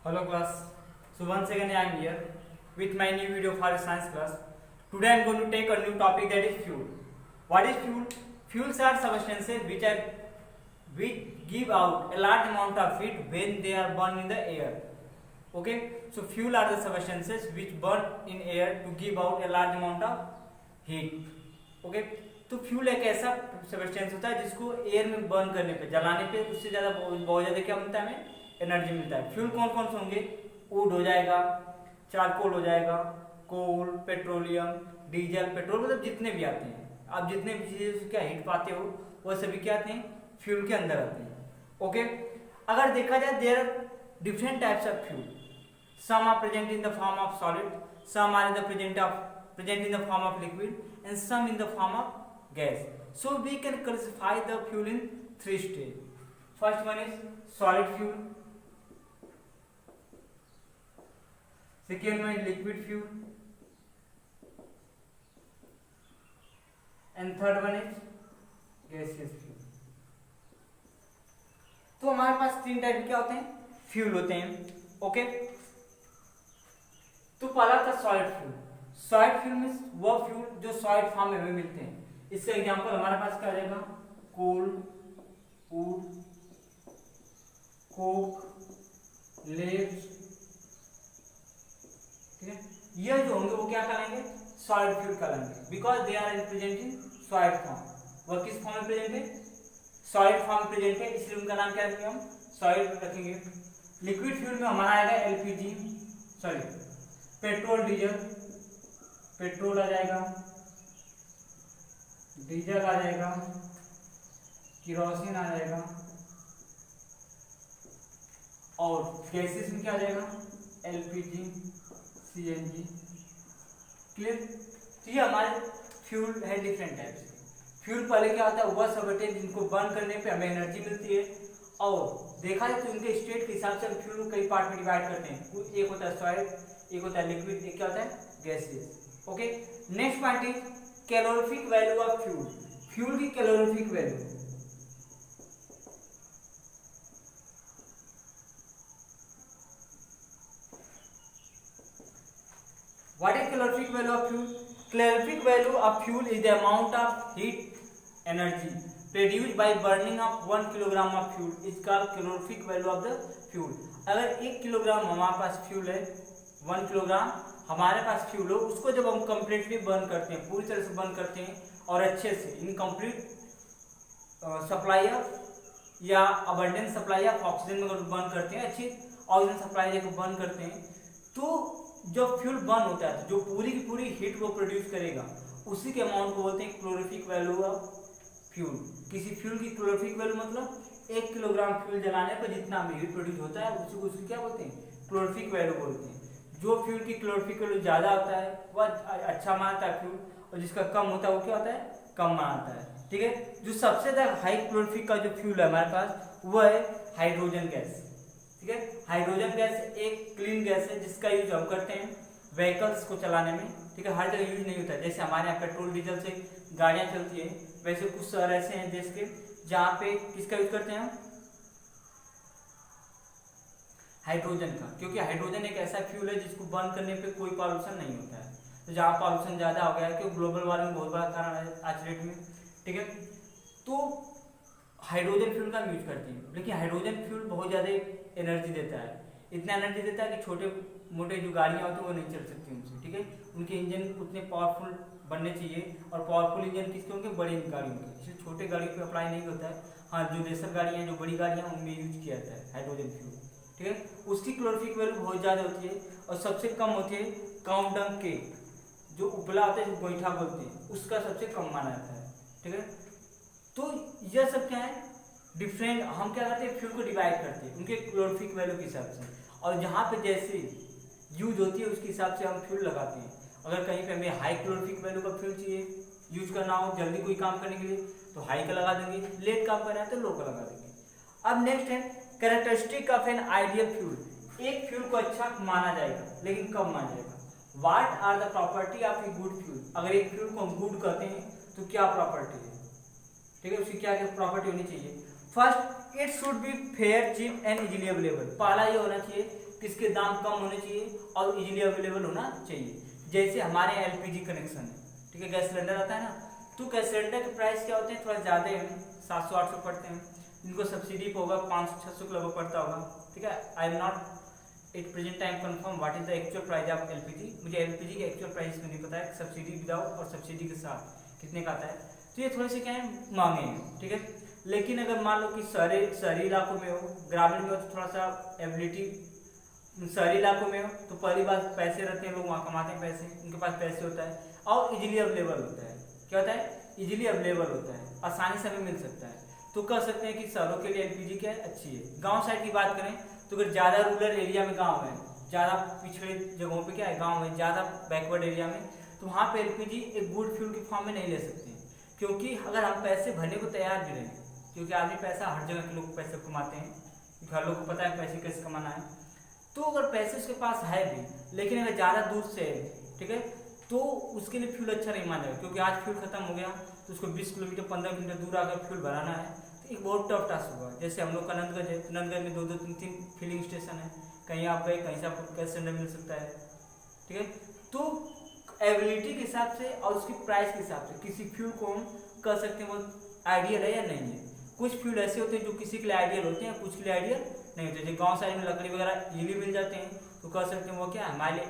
Hello class. So once again I am here with my new video for science class. Today I am going to take a new topic, that is fuel. What is fuel? Fuels are substances which give out a large amount of heat when they are burned in the air. Okay, so fuel are the substances which burn in air to give out a large amount of heat. Okay, तो fuel एक ऐसा substance होता है जिसको air में burn करने पे, जलाने पे उससे ज़्यादा बहुत ज़्यादा क्या मिलता है, हमें एनर्जी मिलता है. फ्यूल कौन कौन से होंगे? वुड हो जाएगा, चारकोल हो जाएगा, कोल, पेट्रोलियम, डीजल. पेट्रोल मतलब जितने भी आते हैं, आप जितने भी चीज़ें से क्या हीट पाते हो वो सभी क्या आते हैं, फ्यूल के अंदर आते हैं. ओके, अगर देखा जाए there are different types of fuel. Some are present in the form of solid, some are in the present in the form of liquid, and some in the form of gas. So we can classify the fuel in three stages. First one is solid fuel, second one is liquid fuel, and third one is gaseous fuel. तो हमारे पास तीन type क्या होते हैं, fuel होते हैं. Okay, तो पहला था solid fuel. Solid fuel means वो फ्यूल जो सॉलिड फॉर्म में हमें मिलते हैं. इसका एग्जांपल हमारे पास क्या रहेगा, कोल, वुड, कोक, लेड. ठीक है, ये जो होंगे वो क्या कहलाएंगे, सॉलिड फ्यूल कहलाएंगे, because they are present in solid form. वह किस फॉर्म में प्रेजेंट है, सॉलिड फॉर्म में प्रेजेंट है, इसलिए उनका नाम क्या रखेंगे, हम सॉलिड रखेंगे. लिक्विड फ्यूल में हमारा आएगा LPG, sorry petrol, diesel. Petrol आ जाएगा, डीजल आ जाएगा, केरोसिन आ जाएगा, और गैसेस में क्या आ जाएगा, एलपीजी, सीएनजी. क्लियर. तो ये हमारे फ्यूल है डिफरेंट टाइप से. फ्यूल पहले क्या होता है, वह सबस्टेंस जिनको बर्न करने पे हमें एनर्जी मिलती है, और देखा जाए तो उनके स्टेट के हिसाब से हम फ्यूल को कई पार्ट में डिवाइड करते हैं. एक होता है सॉलिड, एक होता है लिक्विड, एक क्या होता है, gases. Okay, next point is calorific value of fuel. Fuel की calorific value. What is calorific value of fuel? Calorific value of fuel is the amount of heat energy produced by burning of 1 kilogram of fuel is called calorific value of the fuel. अगर 1 kilogram हमारे पास fuel है, 1 kilogram हमारे पास fuel हो, उसको जब हम completely burn करते हैं, पूरी तरह से बर्न करते हैं और अच्छे से इनकम्प्लीट सप्लाई ऑफ या अबंडेंस सप्लाई ऑफ ऑक्सीजन में बर्न करते हैं, अच्छी ऑक्सीजन सप्लाई लेकर बर्न करते हैं, तो जब फ्यूल बर्न होता है तो जो पूरी की पूरी हीट को प्रोड्यूस करेगा उसी के अमाउंट को बोलते हैं कैलोरीफिक वैल्यू ऑफ फ्यूल. किसी फ्यूल की कैलोरीफिक वैल्यू मतलब 1 किलोग्राम फ्यूल जलाने पर जितना हीट प्रोड्यूस होता है उसी को क्या बोलते हैं, कैलोरीफिक वैल्यू बोलते हैं. जो फ्यूल की कैलोरीफिक वैल्यू ज़्यादा होता है वह अच्छा मानता है फ्यूल, और जिसका कम होता है वो क्या होता है, कम मानता है. ठीक है, जो सबसे ज़्यादा हाई कैलोरीफिक का जो फ्यूल है हमारे पास वो है हाइड्रोजन गैस. ठीक है, हाइड्रोजन गैस एक क्लीन गैस है जिसका यूज हम करते हैं व्हीकल्स को चलाने में. ठीक है, हर जगह यूज नहीं होता है. जैसे हमारे यहाँ पेट्रोल डीजल से गाड़ियाँ चलती है, वैसे कुछ शहर ऐसे हैं देश के जहाँ पे किसका यूज करते हैं हम, हाइड्रोजन का. क्योंकि हाइड्रोजन एक ऐसा फ्यूल है जिसको बर्न करने पे कोई पॉल्यूशन नहीं होता है. तो जहाँ पॉल्यूशन ज़्यादा हो गया है, क्योंकि ग्लोबल वार्मिंग बहुत बड़ा कारण है आज डेट में. ठीक है, तो हाइड्रोजन फ्यूल का यूज करते हैं, लेकिन हाइड्रोजन फ्यूल बहुत ज़्यादा एनर्जी देता है. इतना एनर्जी देता है कि छोटे मोटे जो गाड़ियाँ होती हैं वो नहीं चल सकती उनसे. ठीक है, उनके इंजन उतने पावरफुल बनने चाहिए, और पावरफुल इंजन किसके होंगे, बड़ी गाड़ियों के. इसलिए छोटे गाड़ी पे अप्लाई नहीं होता है. हाँ, जो रेसर गाड़ियाँ हैं, जो बड़ी गाड़ियाँ, उनमें यूज किया जाता है हाइड्रोजन फ्यूल. ठीक है, उसकी कैलोरीफिक वैल्यू बहुत ज़्यादा होती है, और सबसे कम होती है काउडंग केक, जो उपला होता है, जो गोईठा बोलते हैं, उसका सबसे कम माना जाता है. ठीक है, तो यह सब क्या है, डिफरेंट. हम क्या करते हैं, फ्यूल को डिवाइड करते हैं उनके कैलोरीफिक वैल्यू के हिसाब से, और जहाँ पे जैसे यूज होती है उसके हिसाब से हम फ्यूल लगाते हैं. अगर कहीं पे हमें हाई कैलोरीफिक वैल्यू का फ्यूल चाहिए यूज करना हो जल्दी कोई काम करने के लिए, तो हाई का लगा देंगे. लेट काम करना है तो लो का लगा देंगे. अब नेक्स्ट है characteristic of an ideal fuel. एक फ्यूल को अच्छा माना जाएगा लेकिन कब माना जाएगा. What are the property of a good fuel. अगर एक फ्यूल को हम गुड कहते हैं तो क्या प्रॉपर्टी है. ठीक है, उसकी क्या क्या प्रॉपर्टी होनी चाहिए. First, it should be fair, cheap and easily available. पहला ये होना चाहिए किसके दाम कम होने चाहिए और इजीली अवेलेबल होना चाहिए। जैसे हमारे एलपीजी कनेक्शन है, ठीक है, गैस सिलेंडर आता है ना, तो गैस सिलेंडर के प्राइस क्या होते हैं, थोड़ा ज़्यादा है, 700-800 पड़ते हैं। इनको सब्सिडी पे होगा 500-600 लगभग पड़ता होगा, ठीक है। I am not at present time confirm what is the actual price of LPG, मुझे एलपीजी के एक्चुअल प्राइस में नहीं पता है, सब्सिडी विदाउट और सब्सिडी के साथ कितने का आता है। तो ये थोड़े से क्या है, महंगे हैं, ठीक है। लेकिन अगर मान लो कि शहरी इलाकों में हो, ग्रामीण में हो, तो थोड़ा सा एबिलिटी, शहरी इलाकों में हो तो पहली बात पैसे रहते हैं, लोग वहाँ कमाते हैं पैसे, उनके पास पैसे होता है और इजीली अवेलेबल होता है। क्या होता है, इजीली अवेलेबल होता है, आसानी से हमें मिल सकता है। तो कह सकते हैं कि शहरों के लिए एलपीजी क्या है, अच्छी है। गांव साइड की बात करें तो अगर ज़्यादा रूरल एरिया में गांव है, ज़्यादा पिछड़े जगहों पे क्या है, गांव है, ज़्यादा बैकवर्ड एरिया में, तो वहाँ पे एलपीजी एक गुड फ्यूल के फॉर्म में नहीं ले सकते हैं। क्योंकि अगर हम पैसे भरने को तैयार भी रहें, क्योंकि आदमी पैसा हर जगह के लोग पैसे कमाते हैं, हर लोग को पता है पैसे कैसे कमाना है, तो अगर पैसे उसके पास है भी, लेकिन अगर ज़्यादा दूर से है, ठीक है, तो उसके लिए फ्यूल अच्छा नहीं माना जाएगा। क्योंकि आज फ्यूल खत्म हो गया तो उसको 20 किलोमीटर 15 किलोमीटर दूर आकर फ्यूल भराना है, तो एक बहुत टफ टास्क होगा। जैसे हम लोग का नंदगंज है, नंदगंज में 2-2 3-3 फिलिंग स्टेशन है, कहीं आप गए कहीं से आपको गैस सिलेंडर मिल सकता है, ठीक है। तो एबिलिटी के हिसाब से और उसकी प्राइस के हिसाब से किसी फ्यूल को हम कह सकते हैं वो आइडियल है या नहीं है। कुछ फ्यूल ऐसे होते हैं जो किसी के लिए आइडियल होते हैं, कुछ के लिए आइडियल नहीं होते। जैसे गांव साइड में लकड़ी वगैरह इजीली मिल जाते हैं, तो कह सकते हैं वो क्या हमारे लिए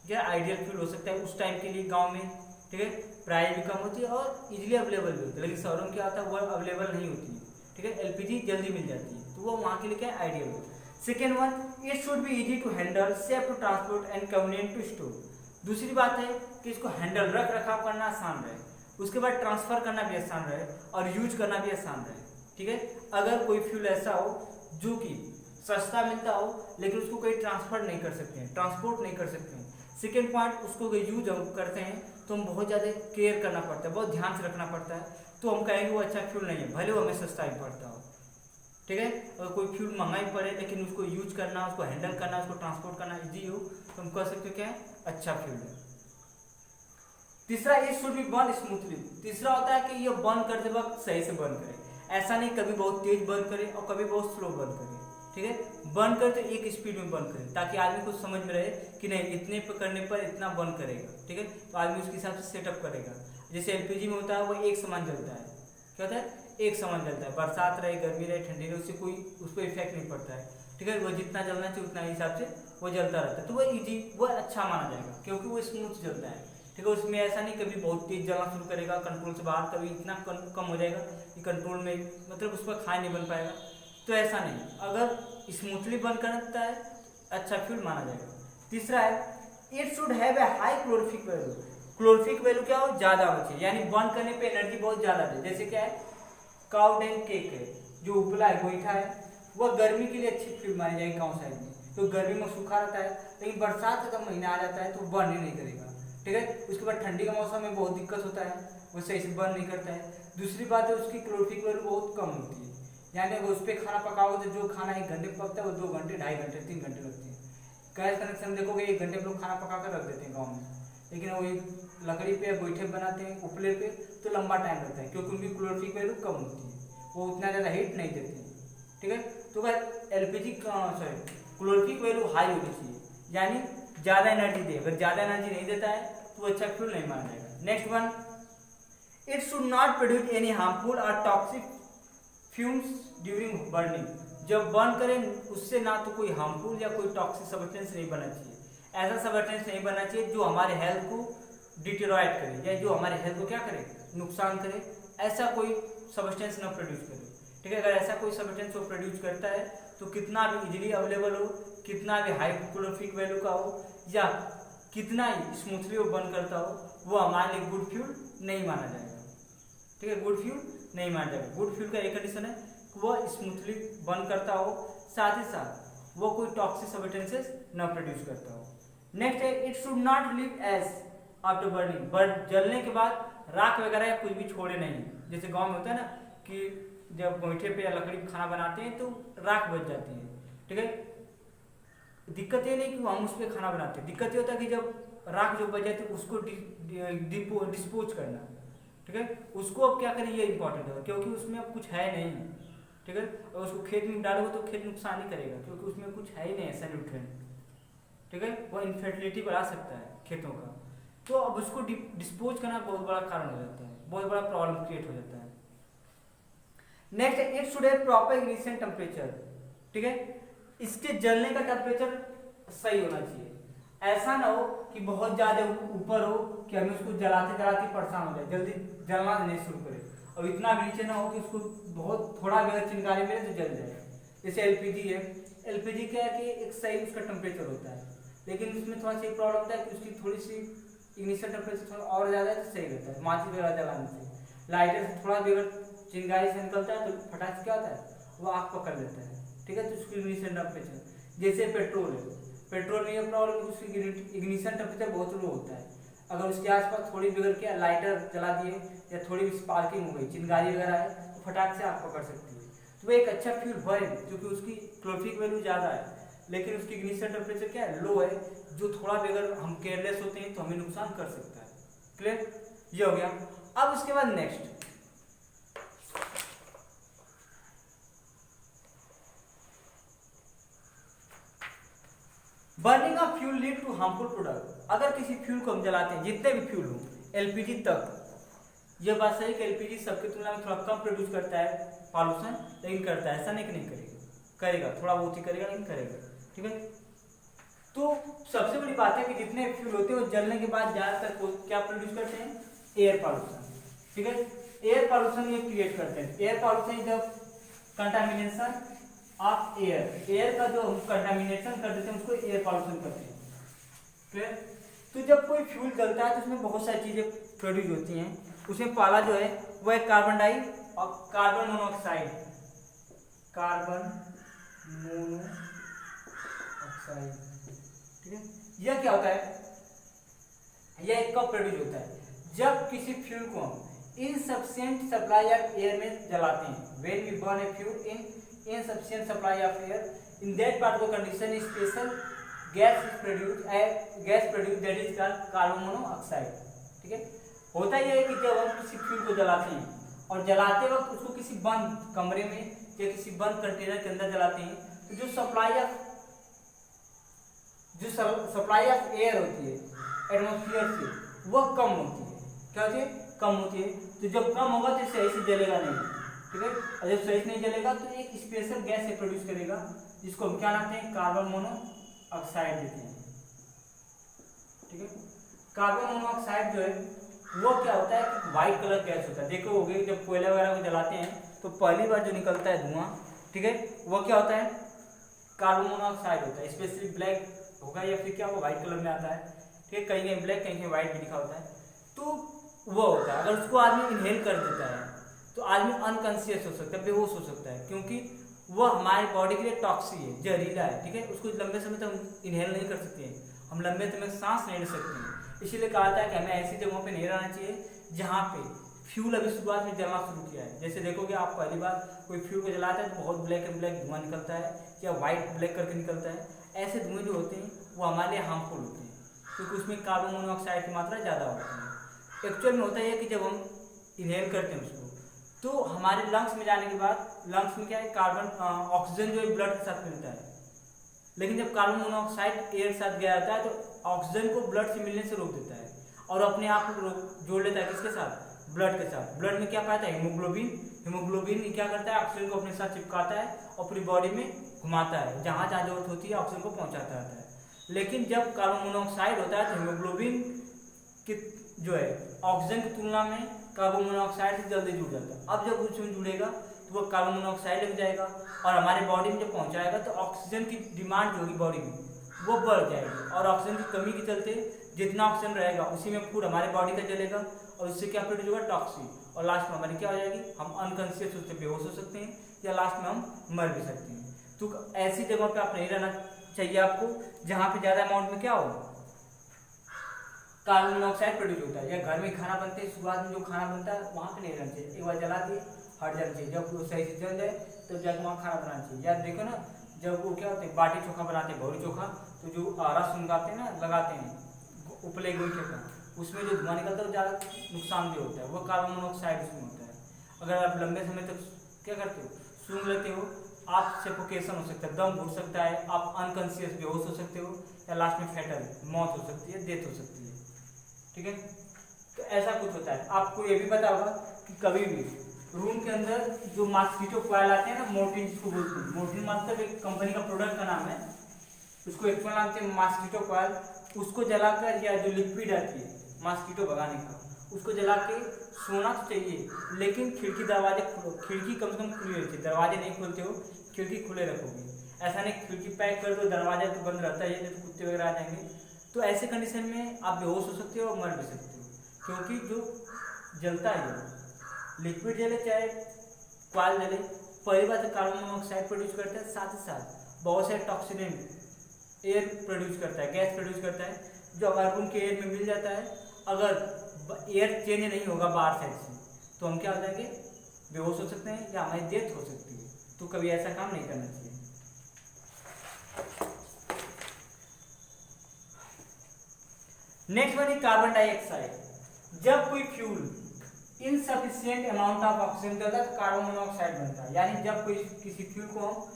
क्या आइडियल फ्यूल हो सकता है उस टाइम के लिए गांव में, ठीक है। प्राइस भी कम होती है और इजीली अवेलेबल भी होती है। लेकिन शहरों में क्या होता है, वो अवेलेबल नहीं होती है, ठीक है, एलपीजी जल्दी मिल जाती है, तो वो वहाँ के लिए क्या आइडियल होता है। Second one, it should be easy to handle, safe to transport and convenient to store. दूसरी बात है कि इसको हैंडल रख रखाव करना आसान रहे, उसके बाद ट्रांसफर करना भी आसान रहे और यूज करना भी आसान रहे, ठीक है। अगर कोई फ्यूल ऐसा हो जो कि सस्ता मिलता हो लेकिन उसको कहीं ट्रांसफर नहीं कर सकते हैं, ट्रांसपोर्ट नहीं कर सकते हैं। सेकेंड पॉइंट, उसको यूज हम करते हैं तो हम बहुत ज़्यादा केयर करना पड़ता है, बहुत ध्यान से रखना पड़ता है, तो हम कहेंगे वो अच्छा फ्यूल नहीं है, भले वो हमें सस्ता ही पड़ता हो, ठीक है। अगर कोई फ्यूल महंगा ही पड़े लेकिन उसको यूज करना, उसको हैंडल करना, उसको ट्रांसपोर्ट करना ईजी हो, तो हम कह सकते हो क्या है, अच्छा फ्यूल है। तीसरा, it should B burn smoothly. तीसरा होता है कि ये बर्न करते वक्त सही से बर्न करे, ऐसा नहीं कभी बहुत तेज बर्न करे और कभी बहुत स्लो बर्न करे, ठीक है। बर्न करे तो एक स्पीड में बर्न करे, ताकि आदमी को समझ में रहे कि नहीं इतने पे करने पर इतना बर्न करेगा, ठीक है। तो आदमी उसके हिसाब से सेटअप करेगा। जैसे एलपीजी में होता है वो एक समान जलता है, क्या होता है, एक समान जलता है, बरसात रहे, गर्मी रहे, ठंडी रहे, उससे कोई उस पर इफेक्ट नहीं पड़ता है, ठीक है। वो जितना जलना चाहिए उतना हिसाब से वो जलता रहता है, तो वो ईजी, वो अच्छा माना जाएगा क्योंकि वो स्मूथ जलता है, ठीक है। उसमें ऐसा नहीं कभी बहुत तेज जलना शुरू करेगा कंट्रोल से बाहर, कभी इतना कम हो जाएगा कि कंट्रोल में मतलब उस पर खाए नहीं बन पाएगा, तो ऐसा नहीं। अगर स्मूथली बर्न करता है अच्छा फ्यूल माना जाएगा। तीसरा है, it should have a high calorific value. Calorific value क्या हो, ज़्यादा होना चाहिए, यानी बर्न करने पे एनर्जी बहुत ज़्यादा दे। जैसे क्या है, काउ डंग केक है, जो उपला है, गोईठा है, वह गर्मी के लिए अच्छी फ्यूल मानी जाएगी गाँव साइड में, तो गर्मी में सूखा रहता है, लेकिन बरसात का महीना आ जाता है तो बर्न ही नहीं करेगा, ठीक है। उसके बाद ठंडी का मौसम में बहुत दिक्कत होता है, वो सही से बर्न नहीं करता है। दूसरी बात है उसकी क्लोरिफिक वैल्यू बहुत कम होती है, यानी अगर उस पर खाना पकाओ तो जो खाना 1 घंटे पकता है वो 2 घंटे, 2.5 घंटे, 3 घंटे लगते हैं। गैस कनेक्शन देखोगे 1 घंटे में लोग खाना पका कर रख देते हैं गाँव में, लेकिन वही लकड़ी पे गोईठे बनाते हैं उपले पे तो लंबा टाइम लगता है, क्योंकि उनकी क्लोरिफिक वैल्यू कम होती है, वो उतना ज़्यादा हीट नहीं देते हैं, ठीक है। तो अगर एलपीजी क्लोरिफिक वैल्यू हाई होनी चाहिए, यानी ज़्यादा एनर्जी दे। अगर ज़्यादा एनर्जी नहीं देता है तो वो अच्छा फ्यूल नहीं माना जाएगा। Next one, it should not produce any harmful और टॉक्सिक फ्यूम्स ड्यूरिंग बर्निंग। जब बर्न करें उससे ना तो कोई हार्मफुल या कोई टॉक्सिक सब्सटेंस नहीं बनना चाहिए, ऐसा सब्सटेंस नहीं बनना चाहिए जो हमारे हेल्थ को डिटेरोरेट करे या जो हमारे हेल्थ को क्या करे, नुकसान करे, ऐसा कोई सब्सटेंस ना प्रोड्यूस करे, ठीक है। अगर ऐसा कोई सब्सटेंस वो प्रोड्यूस करता है तो कितना भी इजीली अवेलेबल हो, कितना भी हाई क्लोरिफिक वैल्यू का हो या कितना ही स्मूथली वो बर्न करता हो, वो हमारे लिए गुड फ्यूल नहीं माना जाएगा, ठीक है। गुड फ्यूल नहीं माना जाएगा। गुड फ्यूल का एक कंडीशन है कि वो स्मूथली बर्न करता हो, साथ ही साथ वो कोई टॉक्सिक सब्सटेंसेस ना प्रोड्यूस करता हो। नेक्स्ट है, it should not leave ash after burning. But जलने के बाद राख वगैरह या कुछ भी छोड़े नहीं। जैसे गाँव में होता है ना कि जब गोईठे पे या लकड़ी पे खाना बनाते हैं तो राख बच जाती है, ठीक है। दिक्कत ये नहीं कि हम उस पर खाना बनाते हैं, दिक्कत ये होता है कि जब राख जो बच जाती है उसको डिस्पोज करना, ठीक है। उसको अब क्या करें, ये इंपॉर्टेंट है क्योंकि उसमें अब कुछ है नहीं, ठीक है। और उसको खेत में डालोगे तो खेत नुकसान ही करेगा, क्योंकि उसमें कुछ है ही नहीं ऐसा न्यूट्रिएंट, ठीक है। वो इनफर्टिलिटी बढ़ा सकता है खेतों का। तो अब उसको डिस्पोज करना बहुत बड़ा कारण हो जाता है, बहुत बड़ा प्रॉब्लम क्रिएट हो जाता है। Next, it should have proper ignition temperature, ठीक है। इसके जलने का टेम्परेचर सही होना चाहिए। ऐसा ना हो कि बहुत ज्यादा ऊपर हो कि हमें उसको जलाते जलाते परेशान हो जाए, जल्दी जलना नहीं शुरू करे, और इतना भी नीचे ना हो कि उसको बहुत थोड़ा भी अगर चिंगारी मिले तो जल जाए। जैसे एलपीजी है, एलपीजी क्या है कि एक सही उसका टेम्परेचर होता है, लेकिन उसमें थोड़ा सा प्रॉब्लम होता है कि उसकी थोड़ी सी इग्निशन टेम्परेचर थोड़ा और ज़्यादा है तो सही रहता है। माचिस वगैरह जलाने से, लाइटर से थोड़ा भी अगर चिंगारी से निकलता है तो फटाक से क्या होता है, वो आग पकड़ लेता है, ठीक है। तो उसकी इग्निशन टेम्परेचर, जैसे पेट्रोल है, पेट्रोल में ये प्रॉब्लम उसकी इग्निशन टेम्परेचर बहुत लो होता है। अगर उसके आसपास थोड़ी भी अगर क्या लाइटर जला दिए या थोड़ी भी स्पार्किंग हो गई, चिंगारी वगैरह है, तो फटाक से आग पकड़ सकती है। तो वो एक अच्छा फ्यूल है क्योंकि उसकी कैलोरीफिक वैल्यू ज़्यादा है, लेकिन उसकी इग्निशन टेम्परेचर क्या है, लो है, जो थोड़ा भी अगर हम केयरलेस होते हैं तो हमें नुकसान कर सकता है। क्लियर, ये हो गया। अब उसके बाद next, burning of fuel lead to harmful product. अगर किसी फ्यूल को हम जलाते हैं, जितने भी फ्यूल हो, एलपीजी तक, ये बात सही कि एलपीजी सबकी तुलना में थोड़ा कम प्रोड्यूस करता है पॉल्यूशन, लेकिन करता है, ऐसा नहीं कि नहीं करेगा, करेगा थोड़ा बहुत ही करेगा, लेकिन करेगा, ठीक है। तो सबसे बड़ी बात है कि जितने फ्यूल होते हैं वो जलने के बाद ज्यादातर क्या प्रोड्यूस करते हैं, एयर पॉल्यूशन, ठीक है। एयर पॉल्यूशन ये क्रिएट करते हैं। एयर पॉल्यूशन जब कंटामिनेशन ऑफ एयर, एयर का जो हम कंटामिनेशन कर देते हैं उसको एयर पॉल्यूशन करते हैं, क्लियर। तो जब कोई फ्यूल जलता है तो उसमें बहुत सारी चीजें प्रोड्यूस होती हैं। उसमें पहला जो है वो है कार्बन मोनोऑक्साइड, कार्बन मोनोऑक्साइड, ठीक है। यह क्या होता है, यह कब प्रोड्यूस होता है, जब किसी फ्यूल को हम इनसफिशिएंट सप्लाई ऑफ एयर में जलाते हैं। When we burn a fuel in insufficient supply of air, in that particular condition a special gas is produced, that is called carbon monoxide, ठीक है। होता यह है कि जब हम किसी फ्यूल को जलाते हैं और जलाते वक्त उसको किसी बंद कमरे में या किसी बंद कंटेनर के अंदर जलाते हैं, तो जो सप्लाई ऑफ एयर होती है एटमॉस्फेयर से, वह कम होती है। क्या होती है, कम होती है। तो जब कम होगा तो सही से जलेगा नहीं, ठीक है। और जब सही से नहीं जलेगा तो एक स्पेशल गैस से प्रोड्यूस करेगा, जिसको हम क्या नाम हैं, कार्बन मोनोऑक्साइड देते हैं, ठीक है। कार्बन मोनोऑक्साइड जो है वो क्या होता है कि व्हाइट कलर गैस होता है। देखो होगे जब कोयला वगैरह को जलाते हैं तो पहली बार जो निकलता है धुआं, ठीक है, वो क्या होता है, कार्बन मोनोऑक्साइड होता है। स्पेशली ब्लैक होगा या फिर क्या वो व्हाइट कलर में आता है, ठीक है। कहीं कहीं ब्लैक कहीं कहीं व्हाइट भी लिखा होता है। तो वो होता है, अगर उसको आदमी इनहेल कर देता है तो आदमी अनकॉन्शियस हो सकता है, बेहोश हो सकता है, क्योंकि वो हमारी बॉडी के लिए टॉक्सिक है, जहरीला है, ठीक है। उसको लंबे समय तक इनहेल नहीं कर सकते हैं, हम लंबे समय सांस नहीं ले सकते हैं। इसीलिए कहा जाता है कि हमें ऐसी जगहों पे नहीं रहना चाहिए जहाँ पे फ्यूल अभी शुरुआत में जलना शुरू किया है। जैसे देखोगे आप पहली बार कोई फ्यूल को जलाता है तो बहुत ब्लैक एंड ब्लैक धुआं निकलता है या व्हाइट ब्लैक करके निकलता है। ऐसे धुएं जो होते हैं वो हमारे लिए हार्मफुल होते हैं, क्योंकि उसमें कार्बन मोनोऑक्साइड की मात्रा ज़्यादा होती है। एक्चुअल में होता है कि जब हम इनहेल करते हैं उसको, तो हमारे लंग्स में जाने के बाद लंग्स में क्या है, कार्बन ऑक्सीजन जो है ब्लड के साथ मिलता है, लेकिन जब कार्बन मोनोऑक्साइड एयर के साथ गया जाता है तो ऑक्सीजन को ब्लड से मिलने से रोक देता है और अपने आप को जोड़ लेता है किसके साथ, ब्लड के साथ। ब्लड में क्या पाता है, हीमोग्लोबिन। हीमोग्लोबिन क्या करता है, ऑक्सीजन को अपने साथ चिपकाता है और पूरी बॉडी में घुमाता है, जहाँ जहाँ जरूरत होती है ऑक्सीजन को पहुँचाता रहता है। लेकिन जब कार्बन मोनोऑक्साइड होता है तो हीमोग्लोबिन की जो है ऑक्सीजन की तुलना में कार्बन मोनोऑक्साइड से जल्दी जुड़ जाता है। अब जब उसमें जुड़ेगा तो वो कार्बन मोनोऑक्साइड लग जाएगा और हमारे बॉडी में जब पहुंचाएगा तो ऑक्सीजन की डिमांड जो होगी बॉडी में वो बढ़ जाएगी, और ऑक्सीजन की कमी के चलते जितना ऑक्सीजन रहेगा उसी में फूड हमारे बॉडी का जलेगा और उससे क्या प्रोड्यूस होगा, टॉक्सिन, और लास्ट में हमारी क्या हो जाएगी, हम अनकॉन्शियस उससे बेहोश हो सकते हैं या लास्ट में हम मर भी सकते हैं। तो ऐसी जगहों पर आप नहीं रहना चाहिए आपको जहाँ पे ज़्यादा अमाउंट में क्या हो, कार्बन मोनोऑक्साइड प्रोड्यूस होता है। या घर में खाना बनते हैं, शुरुआत में जो खाना बनता है वहाँ पे नहीं रहना चाहिए, एक बार जला दिए हट जाना चाहिए। जब वो सही से जल जाए तो जाकर वहाँ खाना बनाना चाहिए। या देखो ना, जब वो क्या होते हैं बाटी चोखा बनाते हैं, भौरी चोखा, तो जो रस उगाते हैं ना, लगाते हैं उपले गोईठे का, उसमें जो धुआं निकलता है वो ज़्यादा नुकसानदेह होता है, वो कार्बन मोनोऑक्साइड उसमें होता है। अगर आप लंबे समय तक क्या करते हो, सूंघ लेते हो, आप सफोकेशन हो सकता है, दम घुट सकता है, आप अनकॉन्शियस बेहोश हो सकते हो, या लास्ट में फैटल मौत हो सकती है, डेथ हो सकती है। ठीक है, तो ऐसा कुछ होता है। आपको ये भी पता होगा कि कभी भी रूम के अंदर जो मॉस्किटो कॉइल आते हैं ना, मोर्टिन जिसको बोलते हैं, मोर्टिन मतलब एक कंपनी का प्रोडक्ट का नाम है, उसको एक्चुअल नाम से मॉस्किटो कॉइल, उसको जलाकर या जो लिक्विड आती है मॉस्किटो भगाने का, उसको जला के सोना तो चाहिए, लेकिन खिड़की दरवाजे खिड़की कम से कम खुली रहती है, दरवाजे नहीं खोलते हो, खिड़की खुले रखोगे, ऐसा नहीं खिड़की पैक कर दो दरवाजा तो बंद रहता है, तो कुत्ते वगैरह आ जाएंगे, तो ऐसे कंडीशन में आप बेहोश हो सकते हो और मर भी सकते हो, क्योंकि जो जलता है लिक्विड जले चाहे कॉइल जले, पहली बात कार्बन मोनोऑक्साइड प्रोड्यूस करता है, साथ ही साथ बहुत सारे टॉक्सिनेंट एयर प्रोड्यूस करता है, गैस प्रोड्यूस करता है, जो हमारे रूम के एयर में मिल जाता है, अगर एयर चेंज नहीं होगा बाहर साइड से तो हम क्या हो जाएंगे, बेहोश हो सकते हैं या हमारी डेथ हो सकती है। तो कभी ऐसा काम नहीं करना चाहिए। नेक्स्ट वन है कार्बन डाइऑक्साइड। जब कोई fuel insufficient amount of oxygen देता है तो कार्बन मोनोऑक्साइड बनता है, यानी जब कोई किसी फ्यूल को हम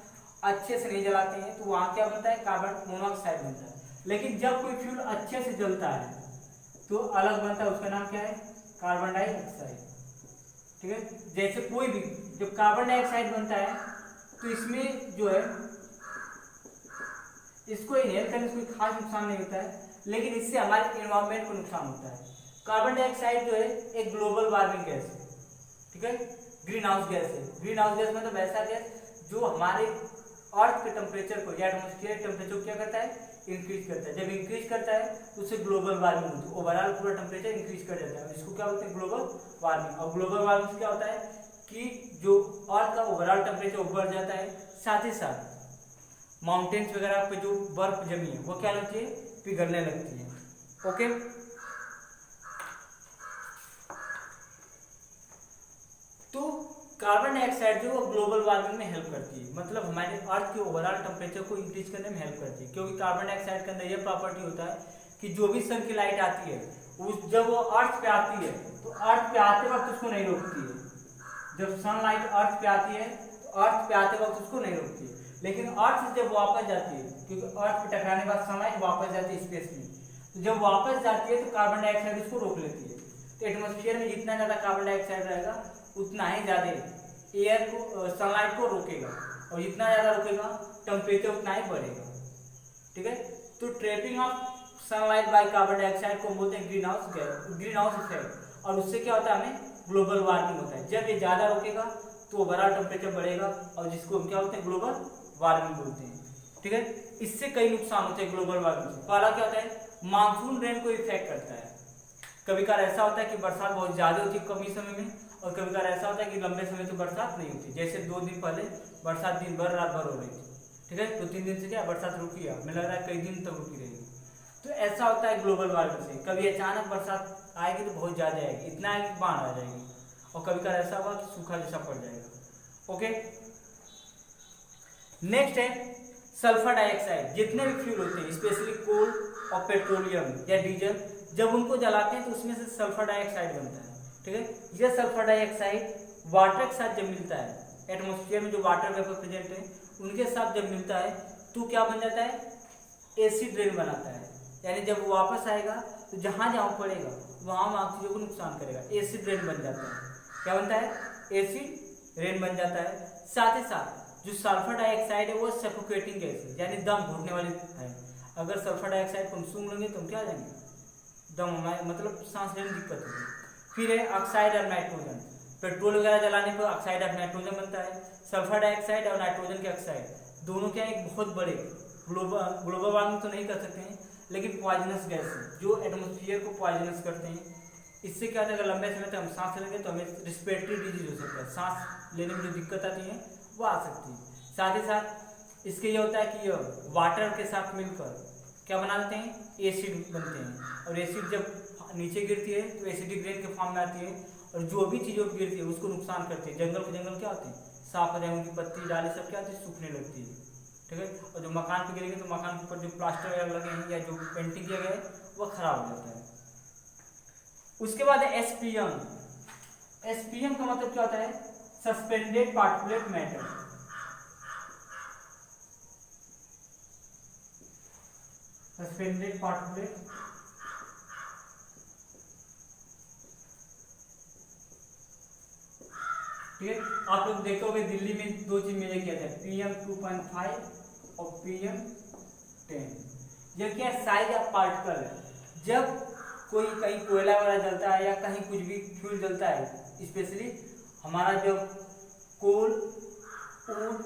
अच्छे से नहीं जलाते हैं तो वहां क्या बनता है, कार्बन मोनोऑक्साइड बनता है। लेकिन जब कोई फ्यूल अच्छे से जलता है तो अलग बनता है, उसका नाम क्या है, कार्बन डाइऑक्साइड। ठीक है, जैसे कोई भी जब कार्बन डाइऑक्साइड बनता है तो इसमें जो है इसको इनहेल करने से कोई खास नुकसान नहीं होता है, लेकिन इससे हमारे एनवायरमेंट को नुकसान होता है। कार्बन डाइऑक्साइड जो है एक ग्लोबल वार्मिंग गैस है, ठीक है, ग्रीन हाउस गैस है। ग्रीन हाउस गैस मतलब ऐसा गैस जो हमारे अर्थ के टेम्परेचर को या एटमॉस्फेयर टेम्परेचर को क्या करता है, इंक्रीज करता है। जब इंक्रीज करता है तो उससे ग्लोबल वार्मिंग होती है, ओवरऑल पूरा टेम्परेचर इंक्रीज कर जाता है, इसको क्या बोलते हैं, ग्लोबल वार्मिंग। और ग्लोबल वार्मिंग से क्या होता है कि जो अर्थ का ओवरऑल टेम्परेचर बढ़ जाता है, साथ ही साथ माउंटेन्स वगैरह पे जो बर्फ जमी है वो क्या लगती है, पिघलने लगती है। ओके, तो कार्बन डाइऑक्साइड जो ग्लोबल वार्मिंग में हेल्प करती है, मतलब हमारे अर्थ के ओवरऑल टेम्परेचर को इंक्रीज करने में हेल्प करती है, क्योंकि कार्बन डाइऑक्साइड के अंदर यह प्रॉपर्टी होता है कि जो भी सन की लाइट आती है जब वो अर्थ पे आती है तो अर्थ पे आते वक्त उसको नहीं रोकती है। जब सनलाइट अर्थ पे आती है तो अर्थ पे आते वक्त उसको नहीं रोकती है, लेकिन अर्थ से जब वापस जाती है, क्योंकि अर्थ पे टकराने के बाद सनलाइट वापस जाती है स्पेस में, तो जब वापस जाती है तो कार्बन डाइऑक्साइड उसको रोक लेती है। तो एटमॉस्फेयर में जितना ज्यादा कार्बन डाइऑक्साइड रहेगा उतना ही ज्यादा एयर को सनलाइट को रोकेगा, और जितना ज्यादा रोकेगा टेम्परेचर उतना ही बढ़ेगा। ठीक है, तो trapping of sunlight by carbon dioxide को बोलते हैं ग्रीन हाउस इफेक्ट, और उससे क्या होता है, हमें ग्लोबल वार्मिंग होता है। जब ये ज्यादा रोकेगा तो ओवरऑल टेम्परेचर बढ़ेगा, और जिसको हम क्या बोलते हैं, ग्लोबल वार्मिंग बोलते हैं। ठीक है, इससे कई नुकसान होते हैं ग्लोबल वार्मिंग से। पहला क्या होता है, मानसून रेन को इफेक्ट करता है। कभी कभार ऐसा होता है कि बरसात बहुत ज्यादा होती है कमी समय में, और कभी कभार ऐसा होता है कि लंबे समय तो बरसात नहीं होती। जैसे 2 दिन पहले बरसात दिन भर रात भर हो रही थी, ठीक है, तो 3 दिन से क्या बरसात रुकी है, मुझे लग रहा है कई दिन तक रुकी रहेगी। तो ऐसा होता है ग्लोबल वार्मिंग से। कभी अचानक बरसात आएगी तो बहुत ज्यादा आएगी, इतना आएगी कि बाढ़ आ जाएगी, और कभी कभार ऐसा होगा कि सूखा जैसा पड़ जाएगा। ओके, नेक्स्ट है सल्फर डाइऑक्साइड। जितने भी फ्यूल होते हैं, स्पेशली कोल और पेट्रोलियम या डीजल, जब उनको जलाते हैं तो उसमें से सल्फर डाइऑक्साइड बनता है। ठीक है, यह सल्फर डाइऑक्साइड वाटर के साथ जब मिलता है, एटमॉस्फेयर में जो वाटर वेपर प्रेजेंट है उनके साथ जब मिलता है तो क्या बन जाता है, एसिड रेन बनाता है। यानी जब वो वापस आएगा तो जहां जहां पड़ेगा वहां चीजों को नुकसान करेगा, एसिड रेन बन जाता है। क्या बनता है, एसिड रेन बन जाता है। साथ ही साथ जो सल्फर डाइऑक्साइड है वो सफोकेटिंग गैस है, यानी दम घुटने वाली है। अगर सल्फर डाइऑक्साइड को हम सूंघ लेंगे तो हम क्या आ जाएंगे, दम, मतलब सांस लेने में दिक्कत होगी। फिर है ऑक्साइड और नाइट्रोजन। पेट्रोल वगैरह जलाने पर ऑक्साइड ऑफ नाइट्रोजन बनता है। सल्फर डाइऑक्साइड और नाइट्रोजन के ऑक्साइड दोनों क्या एक बहुत बड़े ग्लोबल वार्मिंग तो नहीं कर सकते हैं, लेकिन पॉइजनस गैस है जो एटमॉस्फेयर को पॉइजनस करते हैं। इससे क्या होता है, अगर लंबे समय तक हम सांस लेंगे तो हमें रिस्पिरेटरी डिजीज हो सकता है, सांस लेने में जो दिक्कत आती है वो आ सकती है। साथ ही साथ इसके ये होता है कि ये वाटर के साथ मिलकर क्या बना देते हैं, एसिड बनते हैं, और एसिड जब नीचे गिरती है तो एसिडिक रेन के फॉर्म में आती है, और जो भी चीज़ों पर गिरती है उसको नुकसान करती है। जंगल के जंगल क्या होते हैं, साफ हो जाए, उनकी पत्ती डाली सब क्या होती है, सूखने लगती है। ठीक है, और जो मकान पे गिरेंगे तो मकान के ऊपर जो प्लास्टर वगैरह लगे हैं या जो पेंटिंग किया गया है वो खराब हो जाता है। उसके बाद है एसपीएम। एसपीएम का मतलब क्या होता है, suspended particulate matter. Suspended particulate ठीक है। आप लोग देखोगे दिल्ली में दो चीज मेजर किया था, PM 2.5 और PM 10। यह क्या साइज ऑफ पार्टिकल है। जब कोई कहीं कोयला वगैरह जलता है या कहीं कुछ भी फ्यूल जलता है, स्पेशली हमारा जब कोल, ऊड,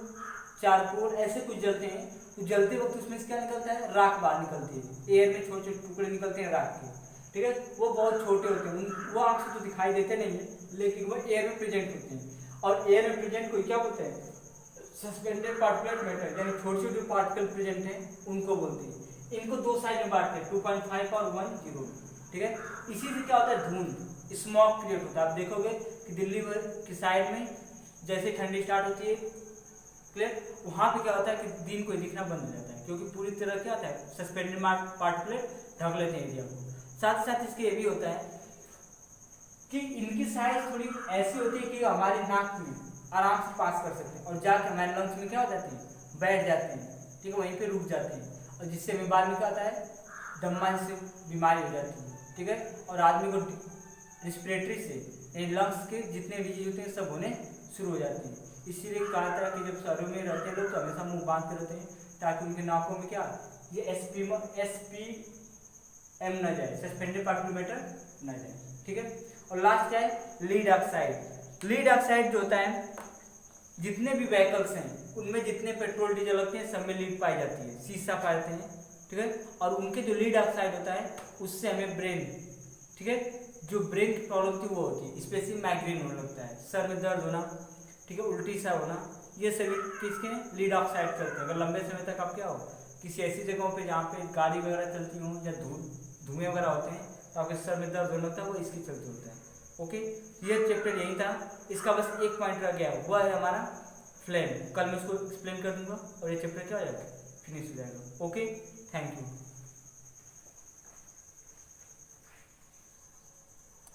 चारकोल ऐसे कुछ जलते हैं, तो जलते वक्त उसमें से क्या निकलता है, राख बाहर निकलती है। एयर में छोटे छोटे टुकड़े निकलते हैं राख के, ठीक है। वो बहुत छोटे होते हैं, वो आंख से तो दिखाई देते नहीं है, लेकिन वो एयर में प्रेजेंट होते हैं। और एयर में प्रेजेंट को क्या बोलते हैं, सस्पेंडेड पार्टिकुलेट मैटर, यानी छोटे छोटे पार्टिकल प्रेजेंट हैं उनको बोलते हैं। इनको दो साइड में बांटते हैं, 2.5 और 10, ठीक है। इसी से क्या होता है, धुंध, स्मॉग क्रिएट होता है। आप देखोगे कि दिल्ली की साइड में जैसे ठंडी स्टार्ट होती है, क्लियर, वहाँ पे क्या होता है कि दिन को दिखना बंद हो जाता है, क्योंकि पूरी तरह क्या होता है, सस्पेंडेड पार्टिकुलेट ढक लेते हैं एरिया को। साथ साथ इसके ये भी होता है कि इनकी साइज थोड़ी ऐसी होती है कि हमारी नाक में आराम से पास कर सकते हैं और जाके हमारे लंग्स में क्या हो जाती है, बैठ जाते हैं, ठीक है, वहीं पे रुक जाते हैं। और जिससे हमें बाद में क्या होता है, दम्मा से बीमारी हो जाती है, ठीक है। और आदमी को रिस्पिरेटरी से लंग्स के जितने डिजीज होते हैं सब होने शुरू हो जाते हैं। इसीलिए कहा था कि जब शहरों में रहते हैं लोग तो हमेशा मुंह बांध के रहते हैं, ताकि उनके नाकों में क्या ये SPM न जाए, सस्पेंडेड पार्टिकुलेट मैटर न जाए, ठीक है। और लास्ट क्या है, लीड ऑक्साइड। लीड ऑक्साइड जो होता है, जितने भी व्हीकल्स हैं उनमें जितने पेट्रोल डीजल होते हैं सब में लीड पाई जाती है, शीशा पाते हैं, ठीक है। और उनके जो लीड ऑक्साइड होता है उससे हमें ब्रेन, ठीक है, जो ब्रेन की प्रॉब्लम थी वो होती है, स्पेशली माइग्रेन होने लगता है, सर में दर्द होना, ठीक है, उल्टी सा होना, ये सभी किसके लीड ऑक्साइड करते हैं। अगर लंबे समय तक आप क्या हो किसी ऐसी जगहों पे जहाँ पे गाड़ी वगैरह चलती हो या धुएं वगैरह होते हैं तो आपके सर में दर्द होने लगता है, वो इसके चलते होता है। ओके, ये चैप्टर यही था, इसका बस एक पॉइंट रह गया, वो है हमारा फ्लेम। कल मैं उसको एक्सप्लेन कर दूंगा और ये चैप्टर क्या हो जाएगा, फिनिश हो जाएगा। Okay, thank you.